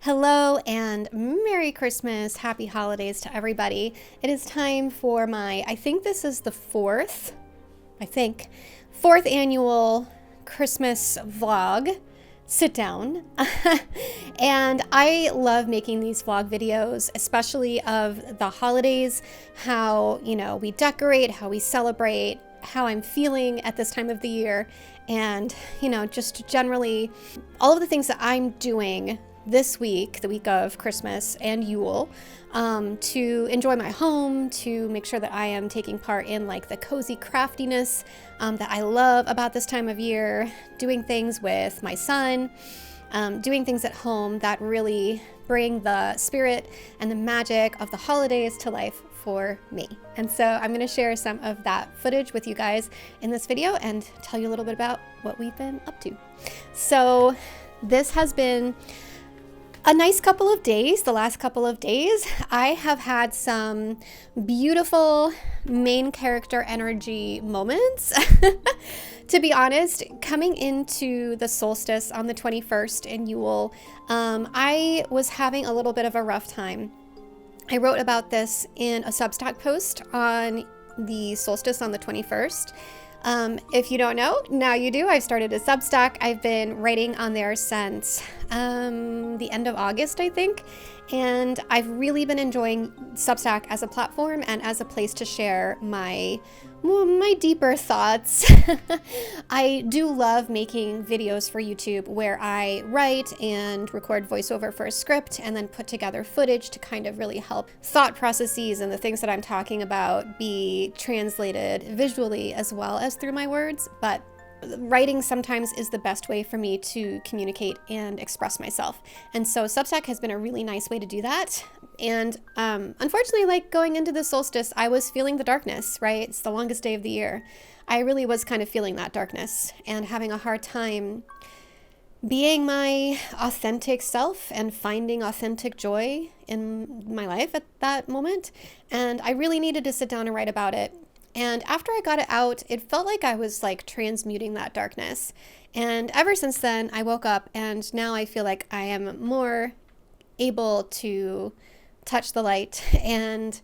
Hello and Merry Christmas, Happy Holidays to everybody. It is time for I think this is the fourth annual Christmas vlog sit down. And I love making these vlog videos, especially of the holidays, how, we decorate, how we celebrate, how I'm feeling at this time of the year, and, just generally all of the things that I'm doing this week, the week of Christmas and Yule, to enjoy my home, to make sure that I am taking part in the cozy craftiness that I love about this time of year, doing things with my son, doing things at home that really bring the spirit and the magic of the holidays to life for me. And so I'm going to share some of that footage with you guys in this video and tell you a little bit about what we've been up to. So this has been a nice couple of days. The last couple of days, I have had some beautiful main character energy moments. To be honest, coming into the solstice on the 21st in Yule, I was having a little bit of a rough time. I wrote about this in a Substack post on the solstice on the 21st. If you don't know, now you do. I've started a Substack. I've been writing on there since the end of August, I think. And I've really been enjoying Substack as a platform and as a place to share my deeper thoughts. I do love making videos for YouTube where I write and record voiceover for a script and then put together footage to kind of really help thought processes and the things that I'm talking about be translated visually as well as through my words. But writing sometimes is the best way for me to communicate and express myself. And so Substack has been a really nice way to do that. And unfortunately, going into the solstice, I was feeling the darkness, right? It's the longest day of the year. I really was kind of feeling that darkness and having a hard time being my authentic self and finding authentic joy in my life at that moment. And I really needed to sit down and write about it. And after I got it out, it felt like I was transmuting that darkness. And ever since then, I woke up and now I feel like I am more able to touch the light and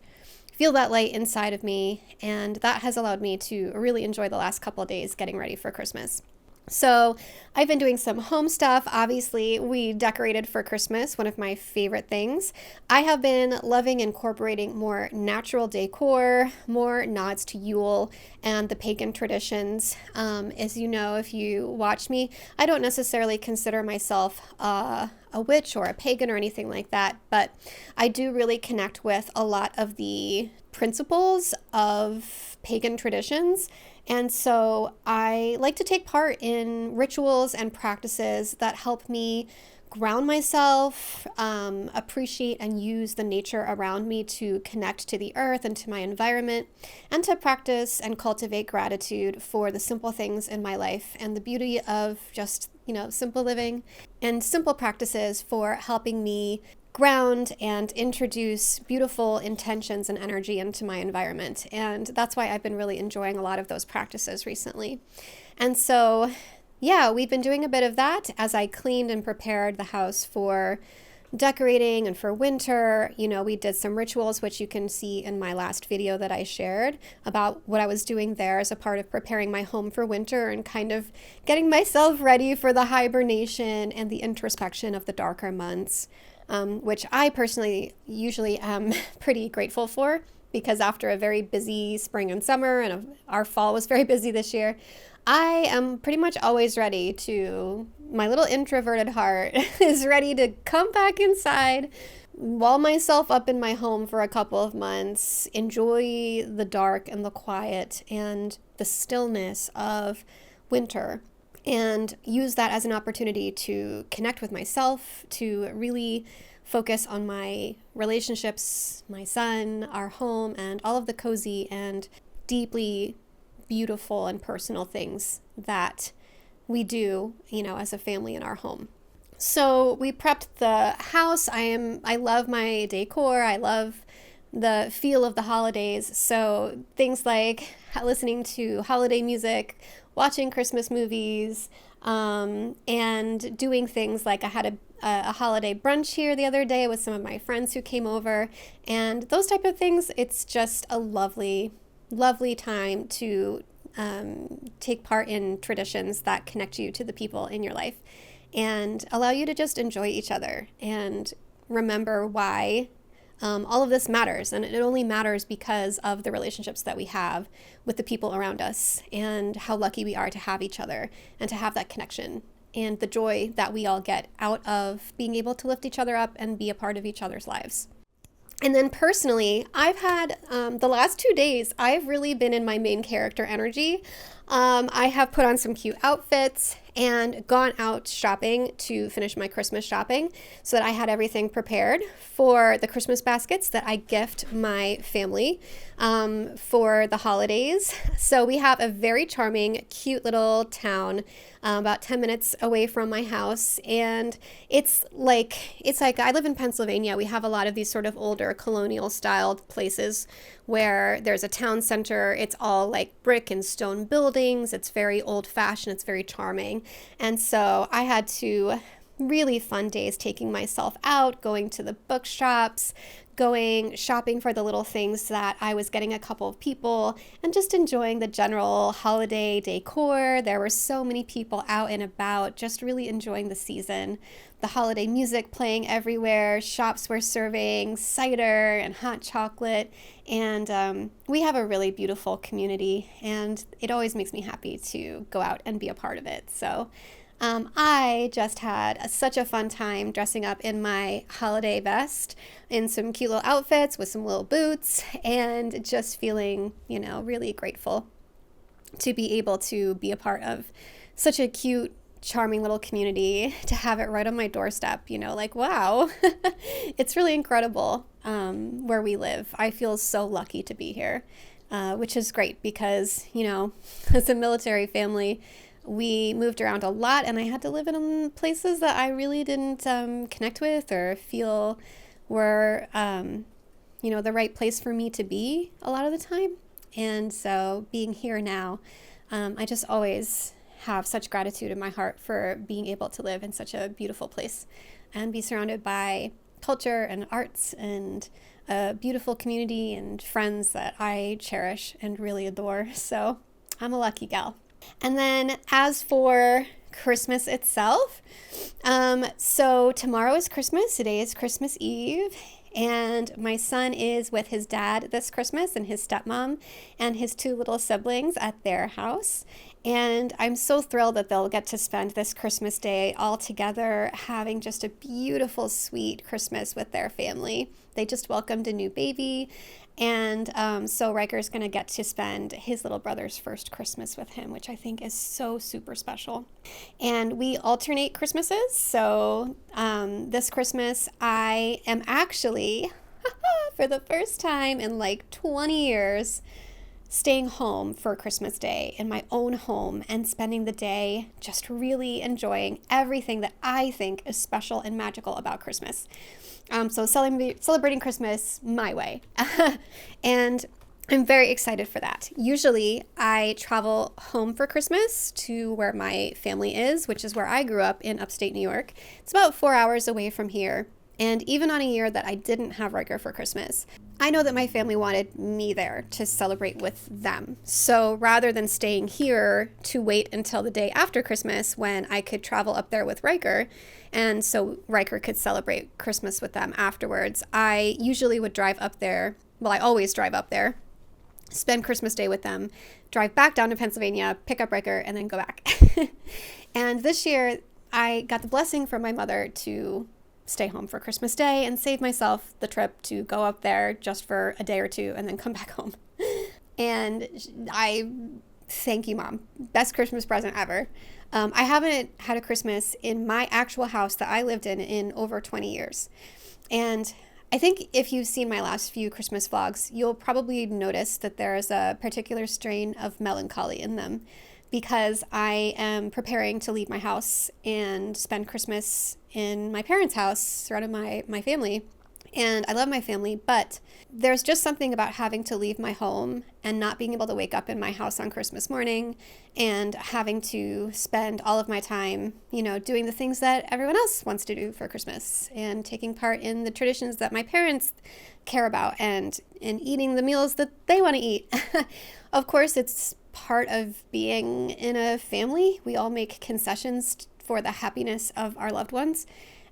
feel that light inside of me. And that has allowed me to really enjoy the last couple of days getting ready for Christmas. So I've been doing some home stuff. Obviously, we decorated for Christmas, one of my favorite things. I have been loving incorporating more natural decor, more nods to Yule and the pagan traditions. As you know, if you watch me, I don't necessarily consider myself a witch or a pagan or anything like that, but I do really connect with a lot of the principles of pagan traditions. And so I like to take part in rituals and practices that help me ground myself, appreciate and use the nature around me to connect to the earth and to my environment, and to practice and cultivate gratitude for the simple things in my life and the beauty of just, simple living and simple practices for helping me ground and introduce beautiful intentions and energy into my environment. And that's why I've been really enjoying a lot of those practices recently. And so, we've been doing a bit of that as I cleaned and prepared the house for decorating and for winter. We did some rituals, which you can see in my last video that I shared about what I was doing there as a part of preparing my home for winter and kind of getting myself ready for the hibernation and the introspection of the darker months. Which I personally usually am pretty grateful for, because after a very busy spring and summer, and our fall was very busy this year, I am pretty much always ready my little introverted heart is ready to come back inside, wall myself up in my home for a couple of months, enjoy the dark and the quiet and the stillness of winter, and use that as an opportunity to connect with myself, to really focus on my relationships, my son, our home, and all of the cozy and deeply beautiful and personal things that we do, as a family in our home. So we prepped the house. I love my decor. I love the feel of the holidays. So things like listening to holiday music, watching Christmas movies, and doing things like I had a holiday brunch here the other day with some of my friends who came over, and those type of things. It's just a lovely, lovely time to take part in traditions that connect you to the people in your life and allow you to just enjoy each other and remember why all of this matters. And it only matters because of the relationships that we have with the people around us and how lucky we are to have each other and to have that connection and the joy that we all get out of being able to lift each other up and be a part of each other's lives. And then personally, I've had the last 2 days, I've really been in my main character energy. I have put on some cute outfits and gone out shopping to finish my Christmas shopping so that I had everything prepared for the Christmas baskets that I gift my family for the holidays. So we have a very charming, cute little town about 10 minutes away from my house. And it's like I live in Pennsylvania. We have a lot of these sort of older colonial styled places where there's a town center. It's all like brick and stone buildings. It's very old fashioned. It's very charming. And so I had 2 really fun days taking myself out, going to the bookshops, going shopping for the little things that I was getting a couple of people, and just enjoying the general holiday decor. There were so many people out and about, just really enjoying the season. The holiday music playing everywhere, shops were serving cider and hot chocolate, and we have a really beautiful community, and it always makes me happy to go out and be a part of it. So I just had such a fun time dressing up in my holiday vest in some cute little outfits with some little boots, and just feeling, really grateful to be able to be a part of such a cute, charming little community, to have it right on my doorstep, wow, it's really incredible where we live. I feel so lucky to be here, which is great because, as a military family, we moved around a lot, and I had to live in places that I really didn't connect with or feel were, the right place for me to be a lot of the time. And so being here now, I just always have such gratitude in my heart for being able to live in such a beautiful place and be surrounded by culture and arts and a beautiful community and friends that I cherish and really adore. So I'm a lucky gal. And then as for Christmas itself, so tomorrow is Christmas. Today is Christmas Eve. And my son is with his dad this Christmas and his stepmom and his 2 little siblings at their house. And I'm so thrilled that they'll get to spend this Christmas day all together, having just a beautiful, sweet Christmas with their family. They just welcomed a new baby. And so Riker's going to get to spend his little brother's first Christmas with him, which I think is so super special. And we alternate Christmases. So this Christmas, I am actually, for the first time in like 20 years, staying home for Christmas Day in my own home and spending the day just really enjoying everything that I think is special and magical about Christmas. So celebrating Christmas my way. And I'm very excited for that. Usually I travel home for Christmas to where my family is, which is where I grew up in upstate New York. It's about 4 hours away from here. And even on a year that I didn't have Riker for Christmas, I know that my family wanted me there to celebrate with them. So rather than staying here to wait until the day after Christmas when I could travel up there with Riker, and so Riker could celebrate Christmas with them afterwards, I usually would drive up there. Well, I always drive up there, spend Christmas Day with them, drive back down to Pennsylvania, pick up Riker, and then go back. And this year, I got the blessing from my mother to stay home for Christmas Day and save myself the trip to go up there just for a day or 2 and then come back home. And I thank you, Mom. Best Christmas present ever. I haven't had a Christmas in my actual house that I lived in over 20 years. And I think if you've seen my last few Christmas vlogs, you'll probably notice that there is a particular strain of melancholy in them, because I am preparing to leave my house and spend Christmas in my parents' house, surrounded by my family. And I love my family, but there's just something about having to leave my home and not being able to wake up in my house on Christmas morning and having to spend all of my time, doing the things that everyone else wants to do for Christmas and taking part in the traditions that my parents care about and eating the meals that they want to eat. Of course, it's part of being in a family. We all make concessions for the happiness of our loved ones.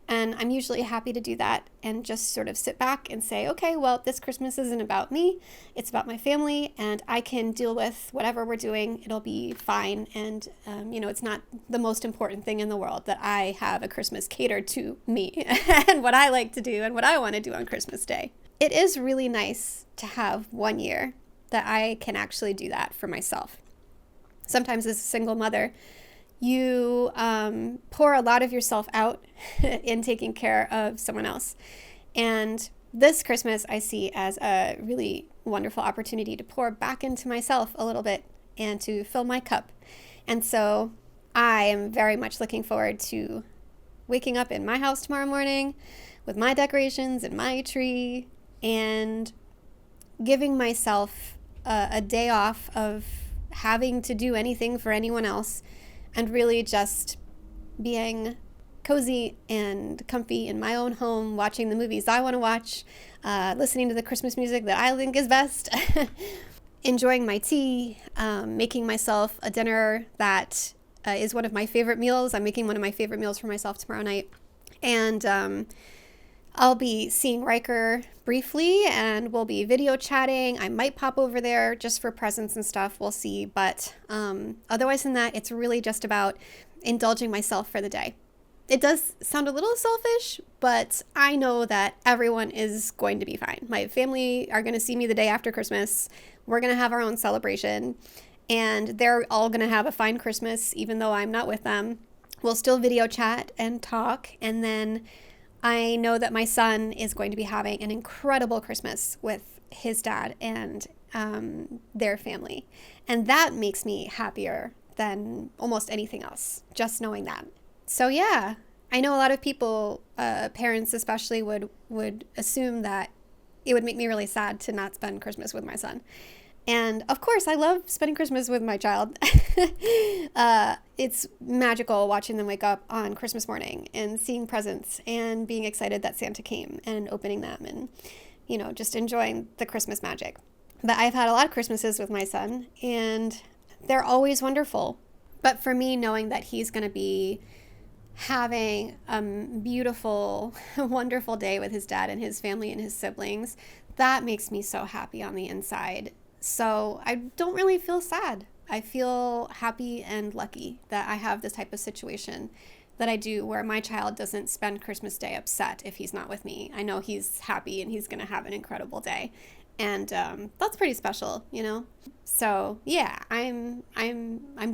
And I'm usually happy to do that and just sort of sit back and say, okay, well, this Christmas isn't about me. It's about my family, and I can deal with whatever we're doing. It'll be fine. And, it's not the most important thing in the world that I have a Christmas catered to me and what I like to do and what I want to do on Christmas Day. It is really nice to have one year that I can actually do that for myself. Sometimes as a single mother, you pour a lot of yourself out in taking care of someone else. And this Christmas I see as a really wonderful opportunity to pour back into myself a little bit and to fill my cup. And so I am very much looking forward to waking up in my house tomorrow morning with my decorations and my tree and giving myself a day off of having to do anything for anyone else, and really just being cozy and comfy in my own home, watching the movies I want to watch, listening to the Christmas music that I think is best, enjoying my tea, making myself a dinner that is one of my favorite meals. I'm making one of my favorite meals for myself tomorrow night. And I'll be seeing Riker briefly, and we'll be video chatting. I might pop over there just for presents and stuff. We'll see. But otherwise than that, it's really just about indulging myself for the day. It does sound a little selfish, but I know that everyone is going to be fine. My family are going to see me the day after Christmas. We're going to have our own celebration, and they're all going to have a fine Christmas, even though I'm not with them. We'll still video chat and talk, and then I know that my son is going to be having an incredible Christmas with his dad and their family. And that makes me happier than almost anything else, just knowing that. So yeah, I know a lot of people, parents especially, would assume that it would make me really sad to not spend Christmas with my son. And of course, I love spending Christmas with my child. It's magical watching them wake up on Christmas morning and seeing presents and being excited that Santa came and opening them and, just enjoying the Christmas magic. But I've had a lot of Christmases with my son, and they're always wonderful. But for me, knowing that he's going to be having a beautiful, wonderful day with his dad and his family and his siblings, that makes me so happy on the inside. So I don't really feel sad. I feel happy and lucky that I have this type of situation that I do, where my child doesn't spend Christmas Day upset if he's not with me. I know he's happy and he's going to have an incredible day. And that's pretty special, So yeah, I'm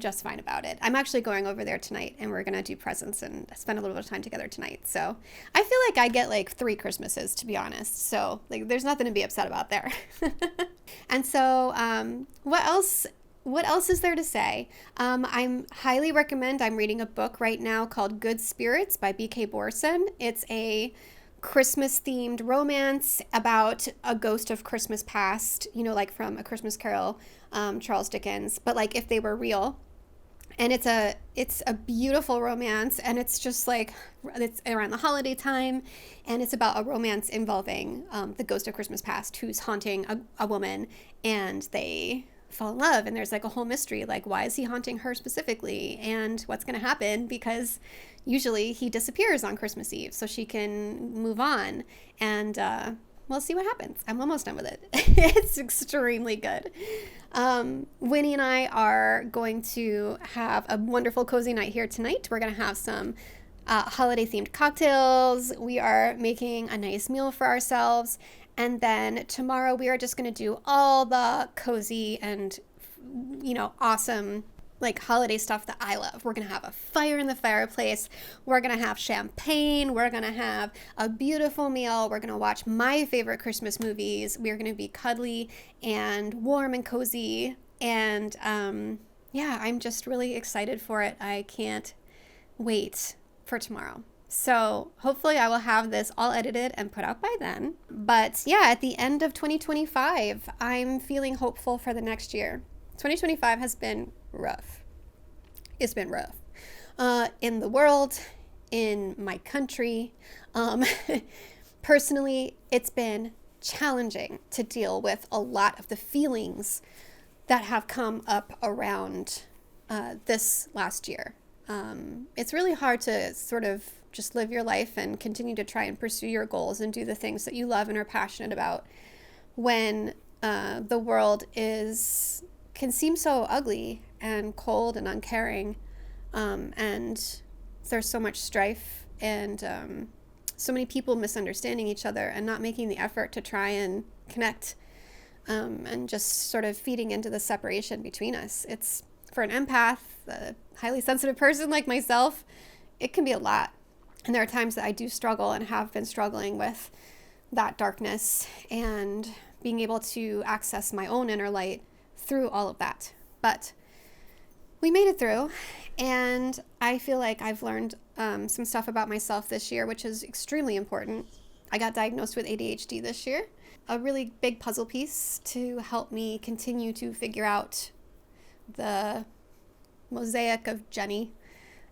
just fine about it. I'm actually going over there tonight, and we're gonna do presents and spend a little bit of time together tonight. So I feel like I get like 3 Christmases, to be honest. So there's nothing to be upset about there. And so what else is there to say? I'm highly recommend. I'm reading a book right now called Good Spirits by B.K. Borson. It's a Christmas-themed romance about a ghost of Christmas past, like from A Christmas Carol, Charles Dickens, but like if they were real. And it's a beautiful romance, and it's just like, it's around the holiday time, and it's about a romance involving the ghost of Christmas past who's haunting a woman, and they fall in love, and there's like a whole mystery, like why is he haunting her specifically, and what's going to happen, because usually he disappears on Christmas Eve so she can move on, and we'll see what happens. I'm almost done with it. It's extremely good. Winnie and I are going to have a wonderful cozy night here tonight. We're going to have some holiday themed cocktails. We are making a nice meal for ourselves. And then tomorrow we are just going to do all the cozy and, awesome like holiday stuff that I love. We're going to have a fire in the fireplace. We're going to have champagne. We're going to have a beautiful meal. We're going to watch my favorite Christmas movies. We're going to be cuddly and warm and cozy. And I'm just really excited for it. I can't wait for tomorrow. So hopefully I will have this all edited and put out by then. But yeah, at the end of 2025, I'm feeling hopeful for the next year. 2025 has been rough. It's been rough. In the world, in my country. Personally, it's been challenging to deal with a lot of the feelings that have come up around this last year. It's really hard to sort of just live your life and continue to try and pursue your goals and do the things that you love and are passionate about when the world can seem so ugly and cold and uncaring, and there's so much strife and so many people misunderstanding each other and not making the effort to try and connect, and just sort of feeding into the separation between us. It's, for an empath, a highly sensitive person like myself, it can be a lot. And there are times that I do struggle and have been struggling with that darkness and being able to access my own inner light through all of that. But we made it through, and I feel like I've learned some stuff about myself this year, which is extremely important. I got diagnosed with ADHD this year, a really big puzzle piece to help me continue to figure out the mosaic of Jenny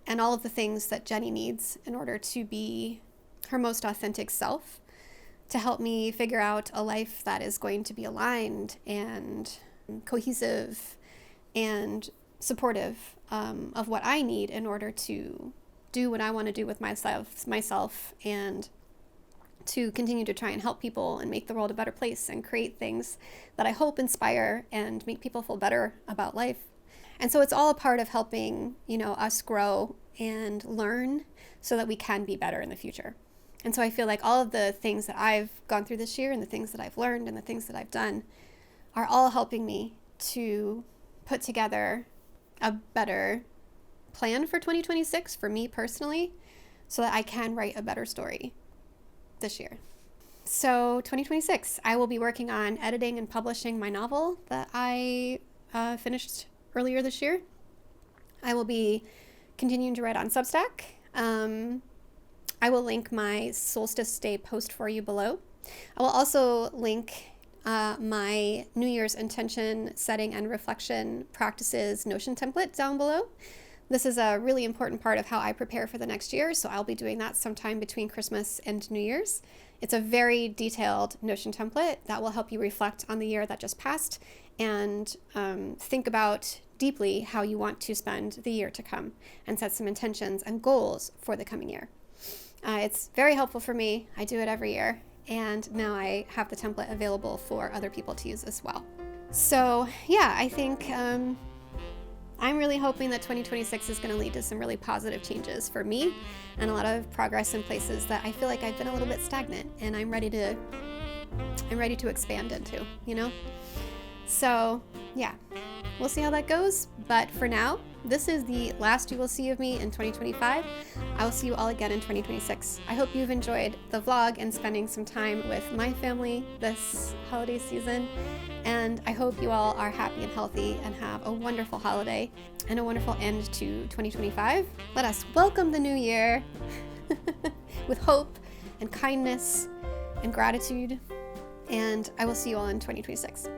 and all of the things that Jenny needs in order to be her most authentic self, to help me figure out a life that is going to be aligned and cohesive and supportive of what I need in order to do what I want to do with myself, and to continue to try and help people and make the world a better place and create things that I hope inspire and make people feel better about life. And so it's all a part of helping, us grow and learn so that we can be better in the future. And so I feel like all of the things that I've gone through this year and the things that I've learned and the things that I've done are all helping me to put together a better plan for 2026 for me personally, so that I can write a better story this year. So 2026, I will be working on editing and publishing my novel that I finished earlier this year. I will be continuing to write on Substack. I will link my Solstice Day post for you below. I will also link my New Year's intention setting and reflection practices Notion template down below. This is a really important part of how I prepare for the next year, so I'll be doing that sometime between Christmas and New Year's. It's a very detailed Notion template that will help you reflect on the year that just passed and think about deeply how you want to spend the year to come and set some intentions and goals for the coming year. It's very helpful for me. I do it every year, and now I have the template available for other people to use as well. So yeah, I think I'm really hoping that 2026 is going to lead to some really positive changes for me and a lot of progress in places that I feel like I've been a little bit stagnant, and I'm ready to expand into, So yeah, we'll see how that goes. But for now, this is the last you will see of me in 2025. I will see you all again in 2026. I hope you've enjoyed the vlog and spending some time with my family this holiday season. And I hope you all are happy and healthy and have a wonderful holiday and a wonderful end to 2025. Let us welcome the new year with hope and kindness and gratitude. And I will see you all in 2026.